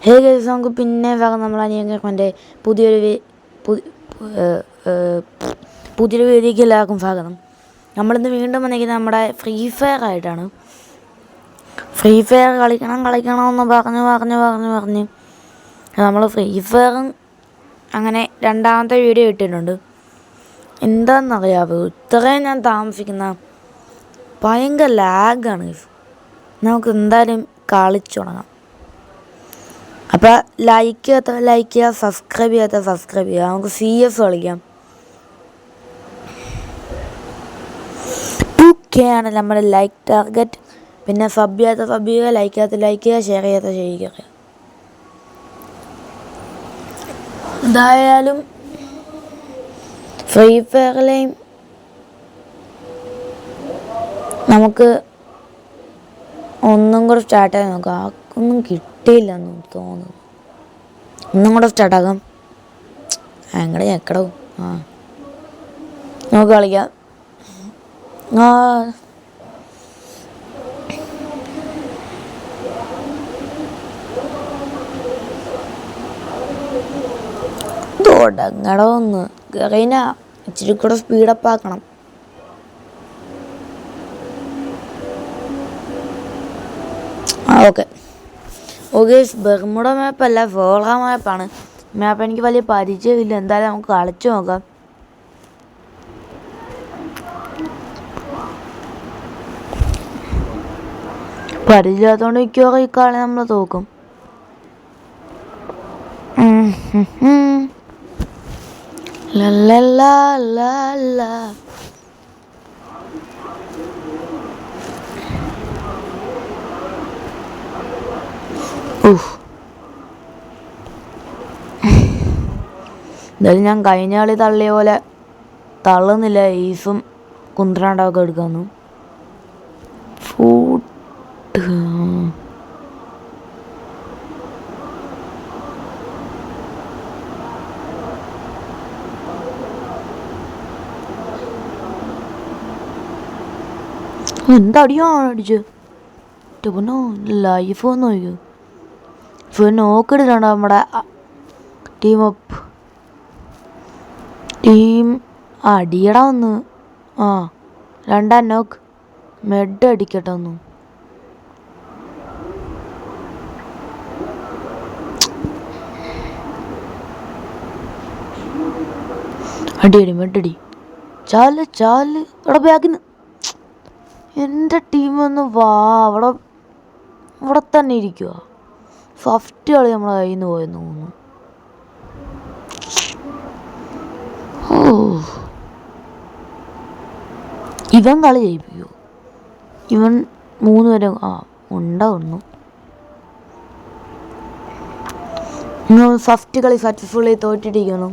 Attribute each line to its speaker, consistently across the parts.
Speaker 1: Hey guys, നമുക്ക് പിന്നെ വേഗം നമ്മൾ അനിയൻ്റെ പുതിയൊരു വീഡിയോയ്ക്ക് എല്ലാവർക്കും സ്വാഗതം. നമ്മളിന്ന് വീണ്ടും വന്നിരിക്കുന്നത് നമ്മുടെ ഫ്രീ ഫയർ ആയിട്ടാണ്. ഫ്രീ ഫയർ കളിക്കണമെന്ന് പറഞ്ഞ് നമ്മൾ ഫ്രീ ഫയറും അങ്ങനെ രണ്ടാമത്തെ വീഡിയോ ഇട്ടിട്ടുണ്ട്. എന്താണെന്നറിയാമോ, ഇത്രയും ഞാൻ താമസിക്കുന്ന ഭയങ്കര ലാഗാണ്. നമുക്ക് എന്തായാലും കളിച്ചു തുടങ്ങാം. അപ്പോൾ ലൈക്ക് ചെയ്യുക, സബ്സ്ക്രൈബ് ചെയ്യുക. നമുക്ക് CS കളിക്കാം. 2K ആണ് നമ്മുടെ ലൈക്ക് ടാർഗറ്റ്. പിന്നെ സബ് ചെയ്യുക, ലൈക്ക് ചെയ്യുക, ഷെയർ ചെയ്യുക. എന്തായാലും ഫ്രീ ഫയറിലെയും നമുക്ക് ഒന്നും കൂടെ സ്റ്റാർട്ട് ചെയ്ത് നോക്കാം. ഒന്നും കിട്ടിയില്ലെന്ന് തോന്നുന്നു. ഒന്നും കൂടെ സ്റ്റാർട്ടാക്കാം. അങ്ങടെ ഞെക്കടവും നമുക്ക് കളിക്കാം. തുടങ്ങണമെന്ന് ഗറീന ഇച്ചിരി കൂടെ സ്പീഡപ്പ് ആക്കണം. ഓക്കെ, ബെർമുഡ മാപ്പല്ല, ഫോള മാപ്പാണ്. മാപ്പ് എനിക്ക് വലിയ പരിചയമില്ല. എന്തായാലും നമുക്ക് കളിച്ചു നോക്കാം. പരിചയത്തോണ്ട് മിക്കവാറും ഈ കളി നമ്മൾ തോക്കും. എന്തായാലും ഞാൻ കഴിഞ്ഞ കളി തള്ളിയ പോലെ തള്ളുന്നില്ല. ഈസും കുന്ത്രാണ്ടൊക്കെ എടുക്കാന്നു. എന്തടിയാണ് അടിച്ചത്? പിന്നെ ലൈഫ് വന്നു നോക്കൂ. നോക്കിയിട്ടുണ്ട് നമ്മുടെ ടീം അടിയടാ ഒന്ന്. രണ്ടാം നോക്ക് മെഡ് അടിക്കട്ടെ ഒന്ന്. അടിയടി മെഡടി ചാല് ഇവിടെ ബാഗിന്ന്. എൻ്റെ ടീമൊന്ന് ഇവിടെ തന്നെ ഇരിക്കുക. ഫസ്റ്റ് കളി നമ്മളെ കയ്യിൽ നിന്ന് പോയെന്ന് തോന്നുന്നു. ഇവൻ കളി ജയിപ്പിക്കുമോ? ഇവൻ 3 പേരെ ഉണ്ടാവുന്നു. ഫസ്റ്റ് കളി സക്സസ്ഫുള്ളി തോറ്റിട്ടിരിക്കുന്നു.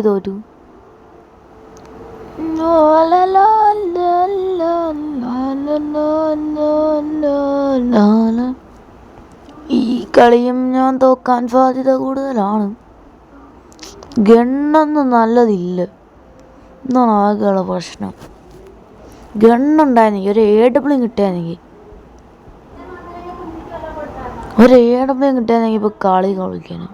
Speaker 1: തോറ്റു. ഈ കളിയും ഞാൻ തോക്കാൻ സാധ്യത കൂടുതലാണ്. ഗണ്ണൊന്നും നല്ലതില്ല എന്നാണ് ആകെയുള്ള പ്രശ്നം. ഗണ്ണുണ്ടായിരുന്നെങ്കിൽ ഒരു AW കിട്ടിയായിരുന്നെങ്കിൽ ഇപ്പോൾ കളി കളിക്കാനും.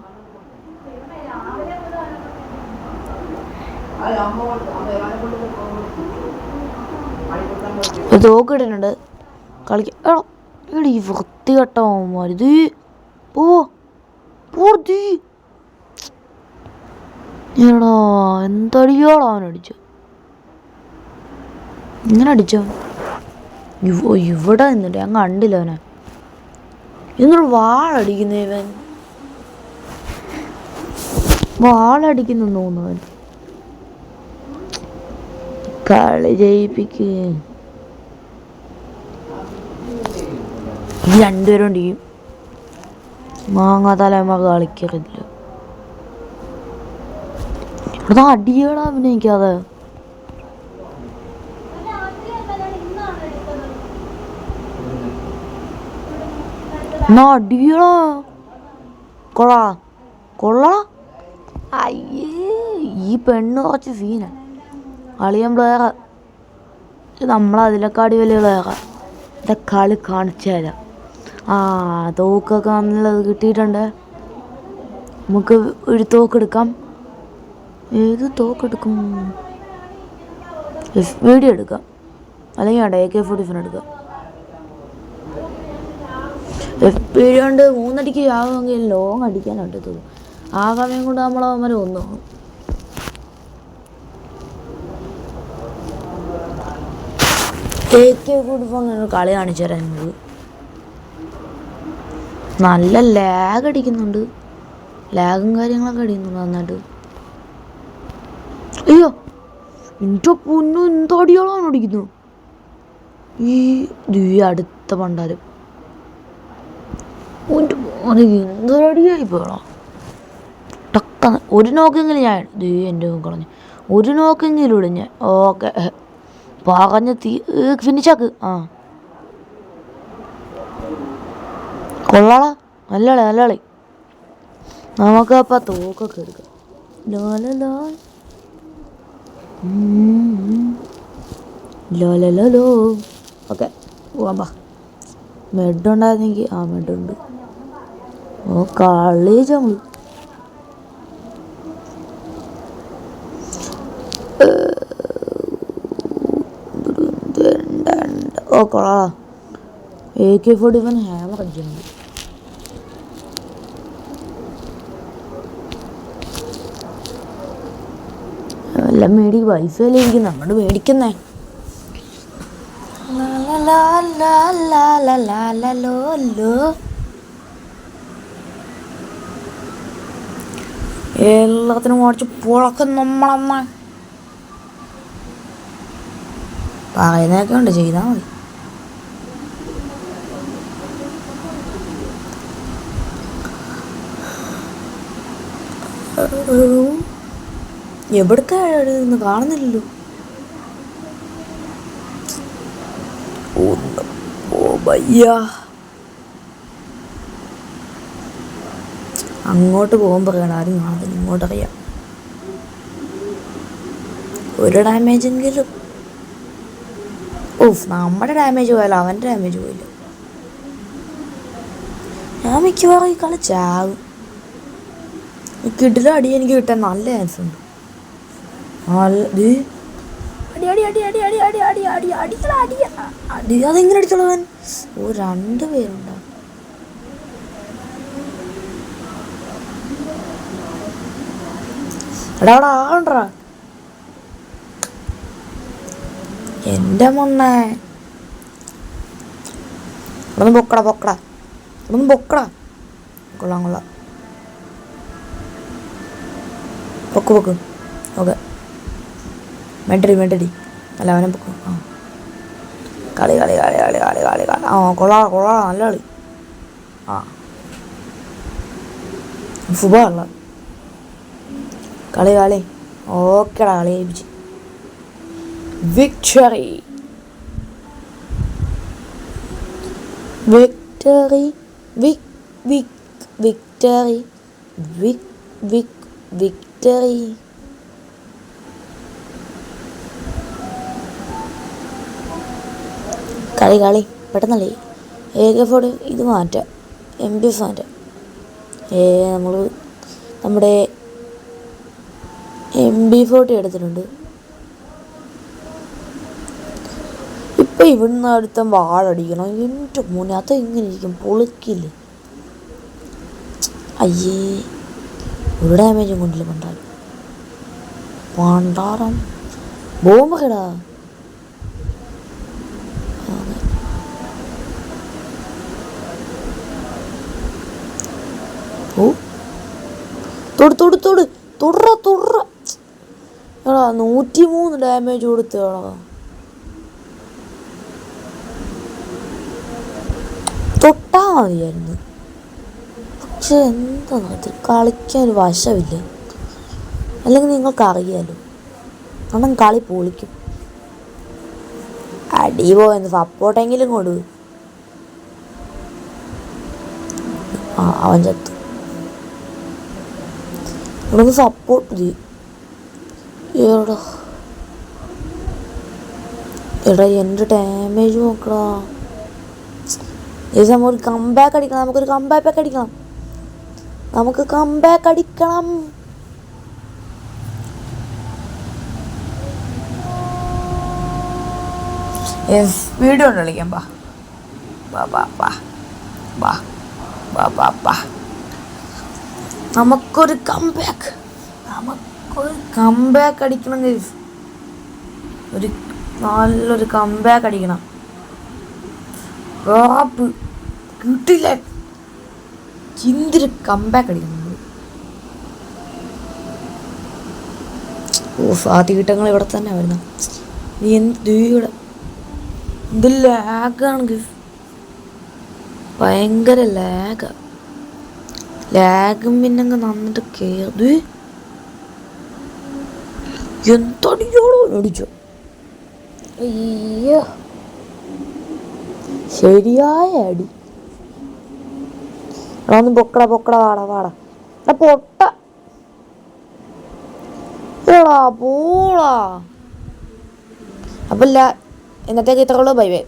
Speaker 1: തോക്കിടുന്നുണ്ട് കളിക്കാൻ. ഈ വൃത്തികെട്ടോ മരുതി എടാ, എന്തടിയോളോ അവനടിച്ചു. ഇങ്ങനെ അടിച്ചോ? ഇവിടെ നിന്നിട്ട് ഞാൻ കണ്ടില്ല അവനെ. ഇന്നൊരു വാളടിക്കുന്നു. ഇവൻ വാളടിക്കുന്നു തോന്നുന്നു. കളി ജയിപ്പിക്ക്. ഈ രണ്ടുപേരും ടീം മാങ്ങാതലമാർ കളിക്കറില്ല. ഇവിടെ അടിയടാ അഭിനയിക്കാതെ. അടിയടാ കൊള്ളാ. അയ്യേ, ഈ പെണ്ണ് കുറച്ച് സീന. അളിയൻ പ്ലെയർ നമ്മളതിലെക്കാടി വലിയ വേറെ കളി കാണിച്ചു തരാം. തോക്കൊക്കെ നല്ലത് കിട്ടിയിട്ടുണ്ട്. നമുക്ക് ഒരു തോക്കെടുക്കാം. ഏത് തോക്കെടുക്കും? FVD എടുക്കാം, അല്ലെങ്കിൽ AK-47 എടുക്കാം. FVD കൊണ്ട് 3 അടിക്ക് ആകുമെങ്കിൽ ലോങ് അടിക്കാൻ പറ്റത്തുള്ളൂ. ആ സമയം കൊണ്ട് നമ്മളവന്മാർ ഒന്നു AK-47 കളി കാണിച്ചു തരാൻ. നല്ല ലാഗ് അടിക്കുന്നുണ്ട്, ലാഗും കാര്യങ്ങളൊക്കെ അടിക്കുന്നുണ്ട് നന്നായിട്ട്. അയ്യോ എൻ്റെ പൊന്നു, എന്തടിയോളാണ് അടിക്കുന്നു ഈ അടുത്ത പണ്ടാലും. എന്തടിയായി പോകണം. ടക്കന്ന് ഒരു നോക്കെങ്കിലും ഞാൻ എൻ്റെ കളഞ്ഞു, ഒരു നോക്കെങ്കിലും ഇടും ഞാൻ. ഓക്കെ പറഞ്ഞ് ഫിനിഷാക്ക്. കൊള്ളാളാ, നല്ല കളി. നമുക്കപ്പം തോക്കൊക്കെ എടുക്കാം. ലോ ഓക്കെ പോവാം. മെഡുണ്ടായിരുന്നെങ്കിൽ മെഡുണ്ട്. കളി നമ്മൾ കൊള്ളാ. AK-47 ഹാമർ അടിക്കുന്നുണ്ട്. എല്ലാം പൈസ ഇരിക്കുന്നു, അങ്ങോട്ട് മേടിക്കുന്നേ. എല്ലാത്തിനും ഓടിച്ച് പുളക്കം നമ്മളമ്മ പറയുന്നതൊക്കെ ഉണ്ട്, ചെയ്താൽ മതി. എവിടേക്കാണ് കാണുന്നില്ലല്ലോ. അങ്ങോട്ട് പോകുമ്പോൾ ആരും കാണുന്നില്ല, ഇങ്ങോട്ടറിയാം. ഒരു ഡാമേജെങ്കിലും. നമ്മുടെ ഡാമേജ് പോയല്ലോ, അവൻ്റെ ഡാമേജ് പോയില്ല. ഞാൻ മിക്കവാറും ഈ കളി ചാകും. കിടിലം അടി എനിക്ക് കിട്ടാൻ നല്ല ചാൻസ് ഉണ്ട്. അതെങ്ങനെ അടിച്ചോളവൻ? 2 പേരുണ്ടോ? എടാ അവിടെ ആളുണ്ടാ. എൻ്റെ മൊണ്ണേ ഇവിടുന്ന് പൊക്കടാ. കൊള്ളാം. പൊക്ക്. ഓക്കെ മെഡടി അല്ല, അവനെ പൊക്കും. കളി കൊള്ളാം, നല്ല കളി. സുഖമുള്ള കളി. ഓക്കെടാ, കളി ജയിപ്പിച്ച്. വിക്ടറി. കളി പെട്ടെന്നല്ലേ. AK-47 ഇത് മാറ്റാം, MP5 മാറ്റാം. നമ്മൾ നമ്മുടെ MB40 എടുത്തിട്ടുണ്ട്. ഇപ്പം ഇവിടുന്ന് അടുത്ത വാളടിക്കണം. എൻ്റെ മോനെ, അതെങ്ങനെ ഇരിക്കും? പൊളിക്കില്ലേ? അയ്യേ, ഒരു ഡാമേജും കൊണ്ടില്ല. പണ്ടാരം ബോംബൊക്കെടാ. തൊട 103 ഡാമേജ് കൊടുത്തടാ. തൊട്ടാ മതിയായിരുന്നു. പക്ഷെ എന്താ കളിക്കാൻ ഒരു വശമില്ല. അല്ലെങ്കിൽ നിങ്ങൾക്ക് അറിയാലോ, കാരണം കളി പൊളിക്കും. അടി പോയെന്ന് സപ്പോർട്ടെങ്കിലും കൊടു. അവൻ ചത്തു. ഇവിടെ സപ്പോർട്ട് ചെയ്യും. എടാ എൻ്റെ ഡാമേജ് നോക്കടാ. ഇത് നമുക്കൊരു കംബാക്ക് അടിക്കണം. നമുക്കൊരു കംബാക്ക് അടിക്കണം. നമുക്ക് കംബാക്ക് അടിക്കണം. വീഡിയോ ഉണ്ട് കളിക്കാം. ബാ ബാ ബാ ബാ ബാ ബാ ബാ ബാ. നമുക്കൊരു കംബാക്ക് അടിക്കണം. ഒരു നല്ലൊരു കംബാക്ക് അടിക്കണം. കിട്ടില്ല. ചിന്തിരി കംബാക്ക് അടിക്കണം. ആ തീട്ടങ്ങൾ ഇവിടെ തന്നെ വരുന്ന. നീ എന്ത് ഇവിടെ ഇത് ലാഗാണ്. ഭയങ്കര ലാഗും പിന്നെ അങ്ങ് നന്നിട്ട് കേറി. എന്തടിയോടോ അടിച്ചോ. അയ്യോ ശരിയായ അടി. ഒന്ന് പൊക്കട വാടാ പൊട്ട പോളാ. അപ്പല്ല ഇന്നത്തേക്ക് ഇത്രയുള്ളൂ. Bye by.